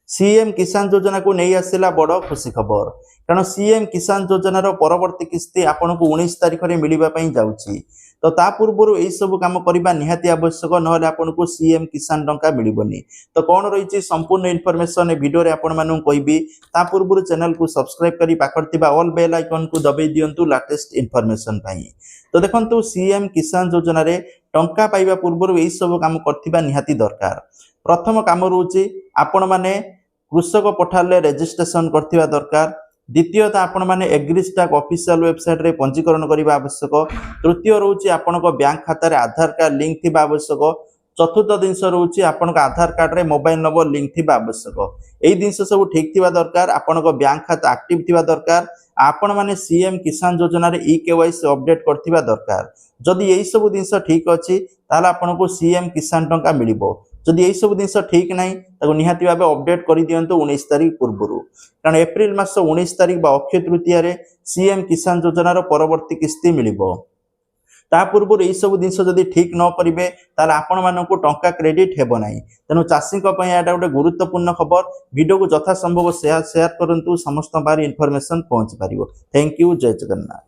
CM किसान योजना को नहीं आसला बड़ खुशी खबर कारण सीएम किसान योजनार परवर्ती किस्ती आपन को 19 तारिख में मिलवाई जाऊँगी तो ता पूर्व यही सब कम करने निहाती आवश्यक ना आपन को सीएम किसान टंका मिलबनी तो कौन रही संपूर्ण इनफॉरमेशन वीडियो रे आपण मानू कहबी ता पूर्व चैनल को सब्सक्राइब करी पाखर ऑल बेल आइकन को दबाई दियंतु लेटेस्ट इनफॉरमेशन पाई तो देखंतु सीएम किसान योजना रे टंका पाइबा पूर्व यही सब काम करथिबा निहाती दरकार प्रथम काम रोचे आपण माने कृषक पोर्टाल रे रजिस्ट्रेशन करथिबा दरकार द्वितीयत आपण माने एग्रीस्टाक ऑफिशियल वेबसाइट रे पंजीकरण करबा आवश्यक तृतीय रोचे आपण को बैंक खाता रे आधार कार्ड लिंक थिबा आवश्यक चतुर्थ जिनस रोचे आपण को आधार कार्ड रे मोबाइल नंबर लिंक थिबा आवश्यक एई जिनस सब ठीक थिबा दरकार आपण को बैंक खाता एक्टिव थिबा दरकार आपण माने सीएम किसान योजना रे ईकेवाईसी अपडेट करथिबा दरकार जदि एई सब जिनस ठीक अछि ताला आपण को सीएम किसान टंका मिलिबो जदि यही सब जिन ठीक ना निहाती भाव अपडेट कर दिंतु 19 तारिख पूर्व कारण एप्रिल मास 19 तारिख अक्षय तृतीय सीएम किसान योजनार परवर्ती किस्ती मिल ता पूर्व यही सब जिन जदि ठीक न करेंगे आपण मानक टंका क्रेडिट हेब ना तेणु चाषी गोटे गुरुत्वपूर्ण खबर वीडियो को यथा संभव शेयर करूँ समस्त इनफॉरमेशन पहुंची पार। Thank you. जय जगन्नाथ।